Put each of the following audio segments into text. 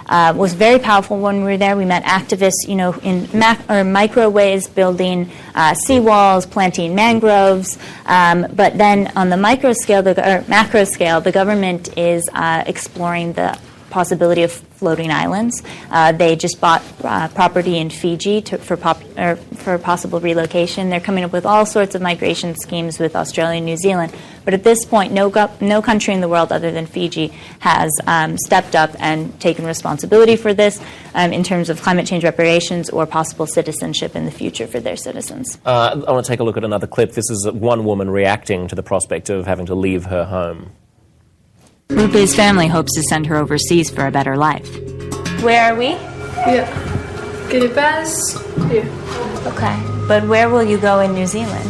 was very powerful when we were there. We met activists, in micro ways, building seawalls, planting mangroves. But then on the macro scale, the government is exploring the possibility of floating islands. They just bought property in Fiji for possible relocation. They're coming up with all sorts of migration schemes with Australia and New Zealand. But at this point, no country in the world other than Fiji has stepped up and taken responsibility for this in terms of climate change reparations or possible citizenship in the future for their citizens. I want to take a look at another clip. This is one woman reacting to the prospect of having to leave her home. Rupe's family hopes to send her overseas for a better life. Where are we? Yeah. Kiribati. Here. Okay. But where will you go in New Zealand?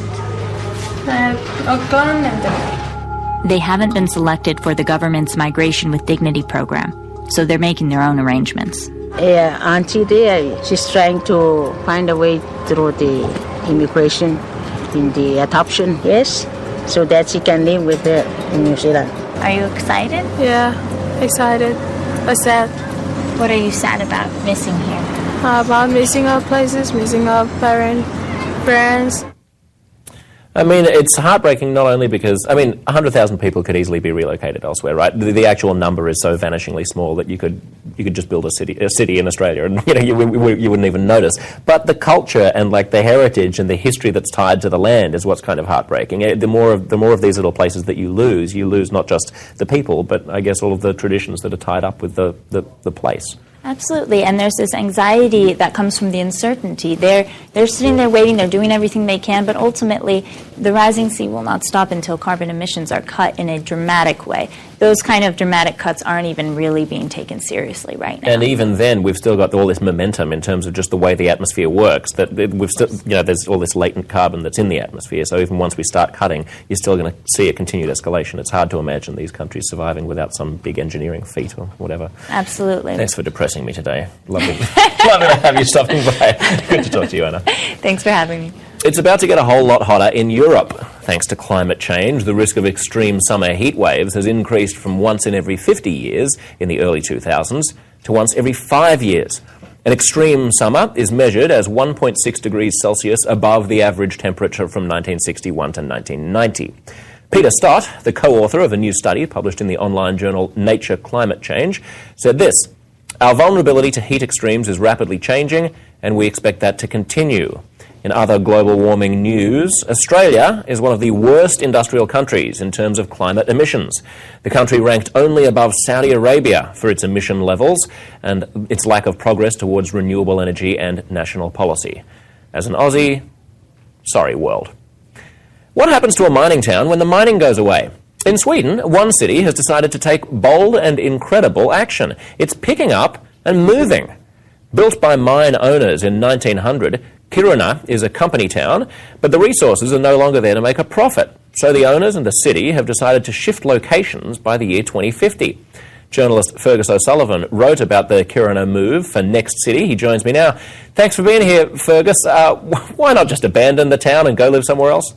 Auckland and then. They haven't been selected for the government's Migration with Dignity program, so they're making their own arrangements. Yeah, auntie there, she's trying to find a way through the immigration in the adoption, yes, so that she can live with her in New Zealand. Are you excited? Yeah, excited, but sad. What are you sad about missing here? About missing our places, missing our parents, friends. I mean, it's heartbreaking not only because, 100,000 people could easily be relocated elsewhere, right? The actual number is so vanishingly small that you could just build a city in Australia and you wouldn't even notice. But the culture and the heritage and the history that's tied to the land is what's kind of heartbreaking. The more of these little places that you lose not just the people, but I guess all of the traditions that are tied up with the place. Absolutely, and there's this anxiety that comes from the uncertainty. They're sitting there waiting, they're doing everything they can, but ultimately the rising sea will not stop until carbon emissions are cut in a dramatic way. Those kind of dramatic cuts aren't even really being taken seriously right now. And even then, we've still got all this momentum in terms of just the way the atmosphere works, that we've still, there's all this latent carbon that's in the atmosphere, so even once we start cutting, you're still going to see a continued escalation. It's hard to imagine these countries surviving without some big engineering feat or whatever. Absolutely. Thanks for depressing me today. Lovely to have you stopping by. Good to talk to you, Anna. Thanks for having me. It's about to get a whole lot hotter in Europe. Thanks to climate change, the risk of extreme summer heat waves has increased from once in every 50 years in the early 2000s to once every 5 years. An extreme summer is measured as 1.6 degrees Celsius above the average temperature from 1961 to 1990. Peter Stott, the co-author of a new study published in the online journal Nature Climate Change, said this: "Our vulnerability to heat extremes is rapidly changing, and we expect that to continue." In other global warming news, Australia is one of the worst industrial countries in terms of climate emissions. The country ranked only above Saudi Arabia for its emission levels and its lack of progress towards renewable energy and national policy. As an Aussie, sorry world. What happens to a mining town when the mining goes away? In Sweden, one city has decided to take bold and incredible action. It's picking up and moving. Built by mine owners in 1900, Kiruna is a company town, but the resources are no longer there to make a profit. So the owners and the city have decided to shift locations by the year 2050. Journalist Fergus O'Sullivan wrote about the Kiruna move for Next City. He joins me now. Thanks for being here, Fergus. Why not just abandon the town and go live somewhere else?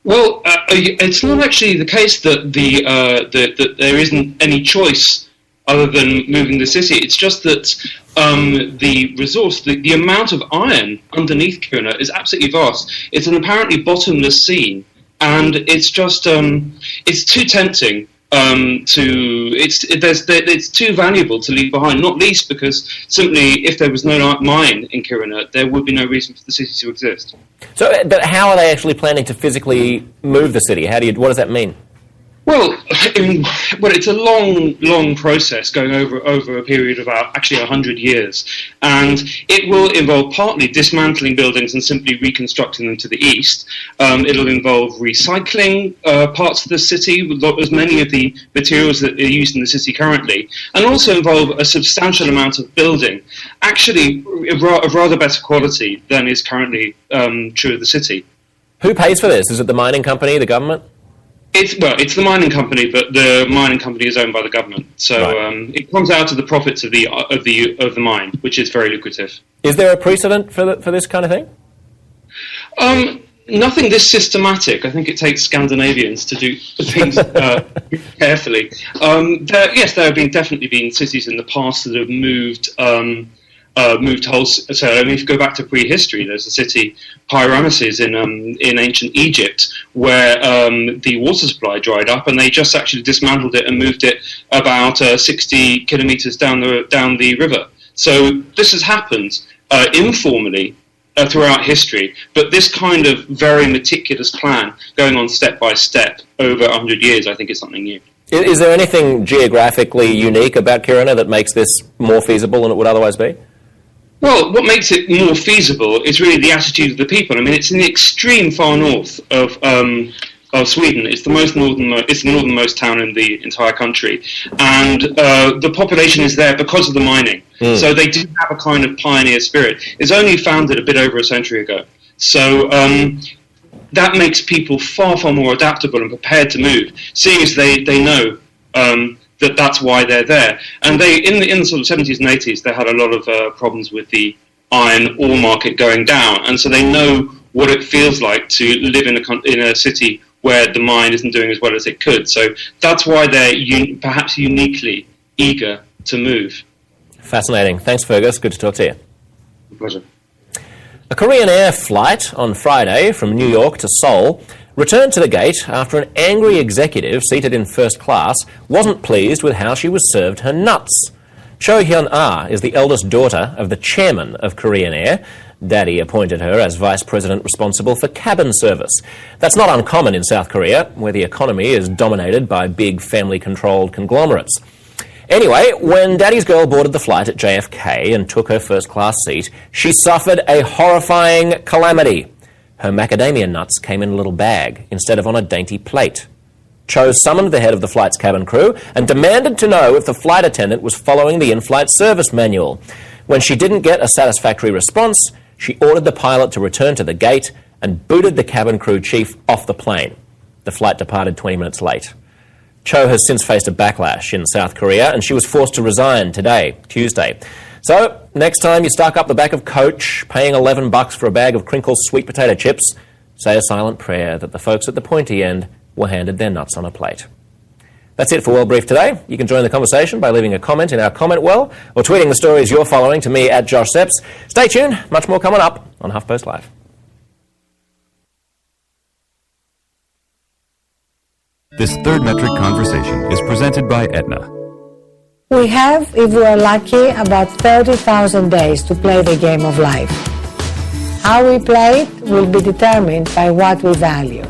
Well, it's not actually the case that that there isn't any choice other than moving the city. It's just that the resource, the amount of iron underneath Kiruna is absolutely vast. It's an apparently bottomless sea, and it's just it's too tempting. It's too valuable to leave behind. Not least because simply, if there was no mine in Kiruna, there would be no reason for the city to exist. So, but how are they actually planning to physically move the city? What does that mean? Well, it's a long process going over a period of actually 100 years, and it will involve partly dismantling buildings and simply reconstructing them to the east. It'll involve recycling parts of the city, as many of the materials that are used in the city currently, and also involve a substantial amount of building, actually of rather better quality than is currently true of the city. Who pays for this? Is it the mining company, the government? It's the mining company, but the mining company is owned by the government, so right. It comes out of the profits of the mine, which is very lucrative. Is there a precedent for this kind of thing? Nothing this systematic. I think it takes Scandinavians to do things carefully. There have definitely been cities in the past that have moved wholesale. So I mean, if you go back to prehistory, there's a city, Pyrameses, in ancient Egypt, where the water supply dried up, and they just actually dismantled it and moved it about 60 kilometers down the river. So this has happened informally throughout history, but this kind of very meticulous plan going on step by step over 100 years, I think, is something new. Is there anything geographically unique about Kiruna that makes this more feasible than it would otherwise be? Well, what makes it more feasible is really the attitude of the people. I mean, it's in the extreme far north of Sweden. It's the northernmost town in the entire country, and the population is there because of the mining. So they do have a kind of pioneer spirit. It's only founded a bit over a century ago. So that makes people far, far more adaptable and prepared to move, seeing as they know that's why they're there. And they in the sort of 70s and 80s, they had a lot of problems with the iron ore market going down, and so they know what it feels like to live in a city where the mine isn't doing as well as it could. So that's why they're perhaps uniquely eager to move. Fascinating. Thanks, Fergus. Good to talk to you. My pleasure. A Korean Air flight on Friday from New York to Seoul returned to the gate after an angry executive seated in first class wasn't pleased with how she was served her nuts. Cho Hyun-ah is the eldest daughter of the chairman of Korean Air. Daddy appointed her as vice president responsible for cabin service. That's not uncommon in South Korea, where the economy is dominated by big family-controlled conglomerates. Anyway, when Daddy's girl boarded the flight at JFK and took her first-class seat, she suffered a horrifying calamity. Her macadamia nuts came in a little bag instead of on a dainty plate. Cho summoned the head of the flight's cabin crew and demanded to know if the flight attendant was following the in-flight service manual. When she didn't get a satisfactory response, she ordered the pilot to return to the gate and booted the cabin crew chief off the plane. The flight departed 20 minutes late. Cho has since faced a backlash in South Korea, and she was forced to resign today, Tuesday. So, next time you stuck up the back of coach, paying $11 for a bag of Crinkle's sweet potato chips, say a silent prayer that the folks at the pointy end were handed their nuts on a plate. That's it for World Brief today. You can join the conversation by leaving a comment in our comment well or tweeting the stories you're following to me at Josh Sepps. Stay tuned, much more coming up on HuffPost Live. This third metric conversation is presented by Aetna. We have, if we are lucky, about 30,000 days to play the game of life. How we play it will be determined by what we value.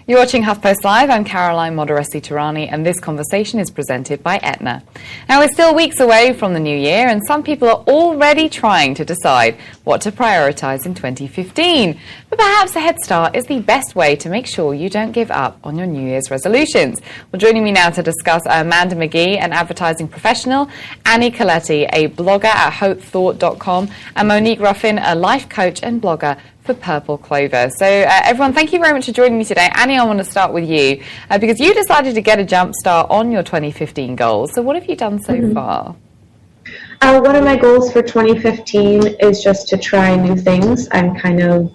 You're watching HuffPost Live. I'm Caroline Modoresi-Tirani, and this conversation is presented by Aetna. Now, we're still weeks away from the new year, and some people are already trying to decide what to prioritise in 2015. But perhaps a head start is the best way to make sure you don't give up on your New Year's resolutions. Well, joining me now to discuss are Amanda McGee, an advertising professional, Annie Coletti, a blogger at hopethought.com, and Monique Ruffin, a life coach and blogger for Purple Clover. So everyone, thank you very much for joining me today. Annie, I want to start with you because you decided to get a jump start on your 2015 goals. So what have you done so far? One of my goals for 2015 is just to try new things. I'm kind of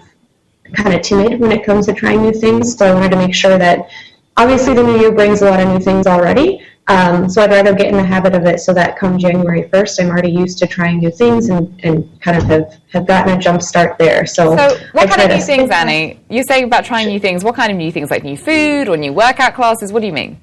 timid when it comes to trying new things, so I wanted to make sure that obviously the new year brings a lot of new things already. So I'd rather get in the habit of it so that come January 1st, I'm already used to trying new things and kind of have gotten a jump start there. So what kind of new things, Annie? You say about trying new things. What kind of new things, like new food or new workout classes? What do you mean?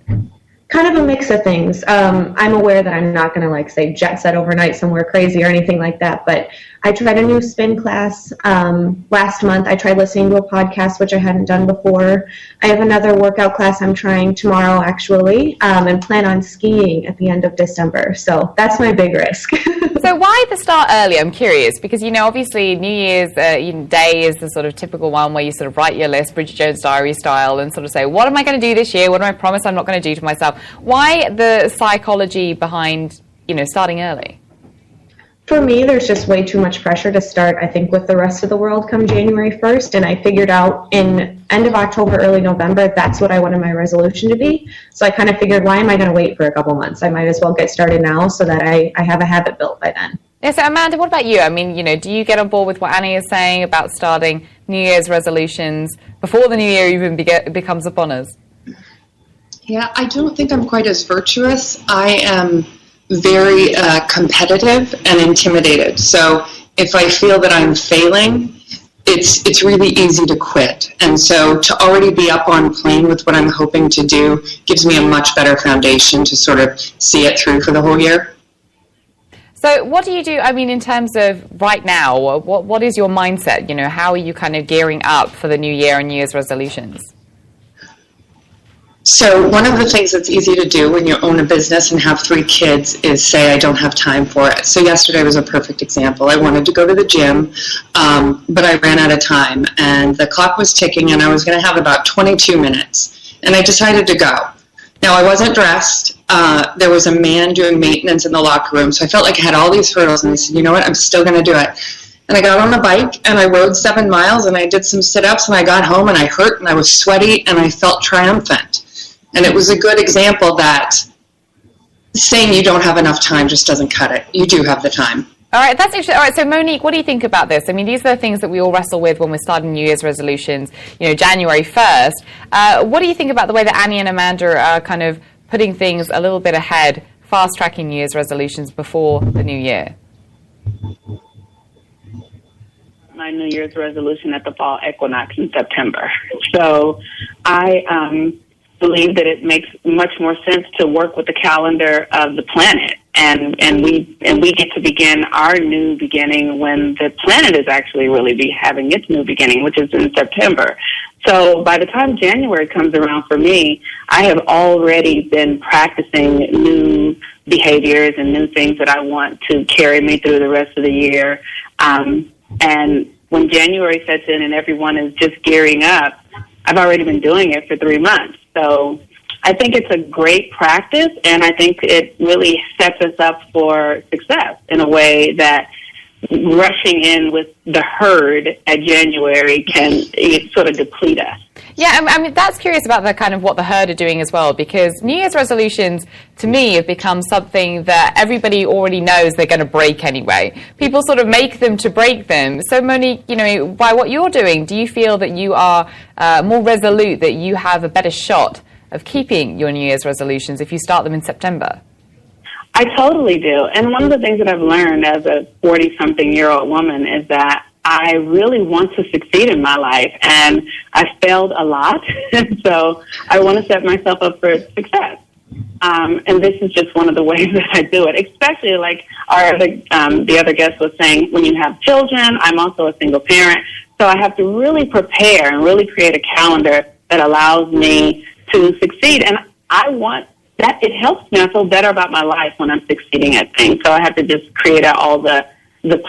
Kind of a mix of things. I'm aware that I'm not going to say jet set overnight somewhere crazy or anything like that, but I tried a new spin class last month. I tried listening to a podcast, which I hadn't done before. I have another workout class I'm trying tomorrow, actually, and plan on skiing at the end of December. So that's my big risk. So why the start early? I'm curious, because, obviously New Year's Day is the sort of typical one where you sort of write your list, Bridget Jones' Diary style, and sort of say, what am I going to do this year? What do I promise I'm not going to do to myself? Why the psychology behind, starting early? For me, there's just way too much pressure to start, I think, with the rest of the world come January 1st, and I figured out in end of October, early November, that's what I wanted my resolution to be. So I kind of figured, why am I going to wait for a couple months? I might as well get started now so that I have a habit built by then. Yeah, so Amanda, what about you? I mean, do you get on board with what Annie is saying about starting New Year's resolutions before the new year even becomes upon us? Yeah, I don't think I'm quite as virtuous. I am very competitive and intimidated. So if I feel that I'm failing, it's really easy to quit. And so to already be up on plane with what I'm hoping to do gives me a much better foundation to sort of see it through for the whole year. So what do you do, I mean, in terms of right now, what is your mindset? How are you kind of gearing up for the new year and New Year's resolutions? So one of the things that's easy to do when you own a business and have 3 kids is say, I don't have time for it. So yesterday was a perfect example. I wanted to go to the gym, but I ran out of time. And the clock was ticking, and I was going to have about 22 minutes. And I decided to go. Now, I wasn't dressed. There was a man doing maintenance in the locker room. So I felt like I had all these hurdles. And I said, you know what, I'm still going to do it. And I got on the bike, and I rode 7 miles, and I did some sit-ups, and I got home, and I hurt, and I was sweaty, and I felt triumphant. And it was a good example that saying you don't have enough time just doesn't cut it. You do have the time. All right, that's interesting. All right, so Monique, what do you think about this? I mean, these are the things that we all wrestle with when we're starting New Year's resolutions, January 1st. What do you think about the way that Annie and Amanda are kind of putting things a little bit ahead, fast-tracking New Year's resolutions before the new year? My New Year's resolution at the fall equinox in September. So I believe that it makes much more sense to work with the calendar of the planet, and we get to begin our new beginning when the planet is actually really having its new beginning, which is in September. So by the time January comes around for me, I have already been practicing new behaviors and new things that I want to carry me through the rest of the year. And when January sets in and everyone is just gearing up, I've already been doing it for 3 months. So I think it's a great practice, and I think it really sets us up for success in a way that rushing in with the herd at January can sort of deplete us. Yeah, I mean, that's curious about the kind of what the herd are doing as well, because New Year's resolutions, to me, have become something that everybody already knows they're going to break anyway. People sort of make them to break them. So, Monique, by what you're doing, do you feel that you are more resolute, that you have a better shot of keeping your New Year's resolutions if you start them in September? I totally do. And one of the things that I've learned as a 40-something-year-old woman is that I really want to succeed in my life, and I've failed a lot, and so I want to set myself up for success. And this is just one of the ways that I do it, especially like the other guest was saying, when you have children. I'm also a single parent, so I have to really prepare and really create a calendar that allows me to succeed. And I want that. It helps me. I feel better about my life when I'm succeeding at things, so I have to just create out all the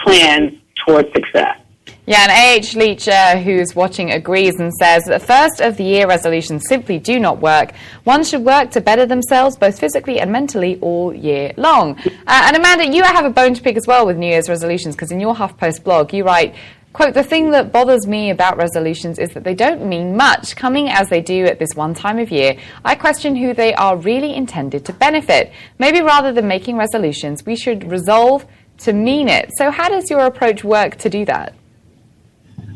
plans towards success. Yeah, and A.H. Leach, who's watching, agrees and says that first of the year resolutions simply do not work. One should work to better themselves both physically and mentally all year long. And Amanda, you have a bone to pick as well with New Year's resolutions, because in your HuffPost blog you write, quote, "The thing that bothers me about resolutions is that they don't mean much. Coming as they do at this one time of year, I question who they are really intended to benefit. Maybe rather than making resolutions, we should resolve to mean it." So how does your approach work to do that?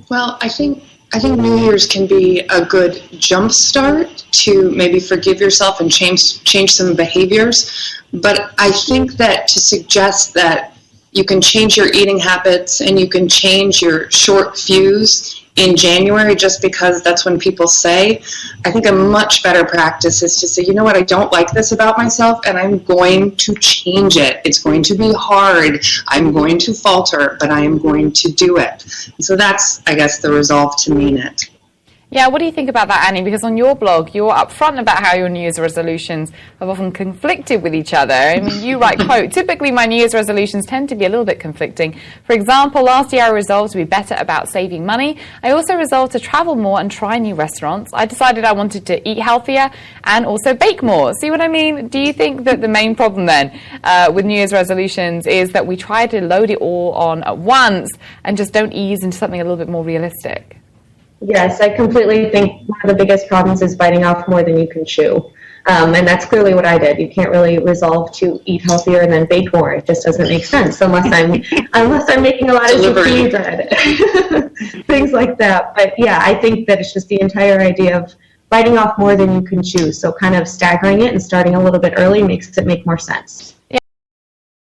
Well, I think New Year's can be a good jump start to maybe forgive yourself and change some behaviors. But I think that to suggest that you can change your eating habits and you can change your short fuse in January just because that's when people say, I think a much better practice is to say, you know what, I don't like this about myself, and I'm going to change it. It's going to be hard. I'm going to falter, but I am going to do it. And so that's, I guess, the resolve to mean it. Yeah, what do you think about that, Annie? Because on your blog, you're upfront about how your New Year's resolutions have often conflicted with each other. I mean, you write, quote, "Typically my New Year's resolutions tend to be a little bit conflicting. For example, last year I resolved to be better about saving money. I also resolved to travel more and try new restaurants. I decided I wanted to eat healthier and also bake more." See what I mean? Do you think that the main problem then with New Year's resolutions is that we try to load it all on at once and just don't ease into something a little bit more realistic? Yes, I completely think one of the biggest problems is biting off more than you can chew. And that's clearly what I did. You can't really resolve to eat healthier and then bake more. It just doesn't make sense unless I'm making a lot of zucchini bread, things like that. But yeah, I think that it's just the entire idea of biting off more than you can chew. So kind of staggering it and starting a little bit early makes it make more sense.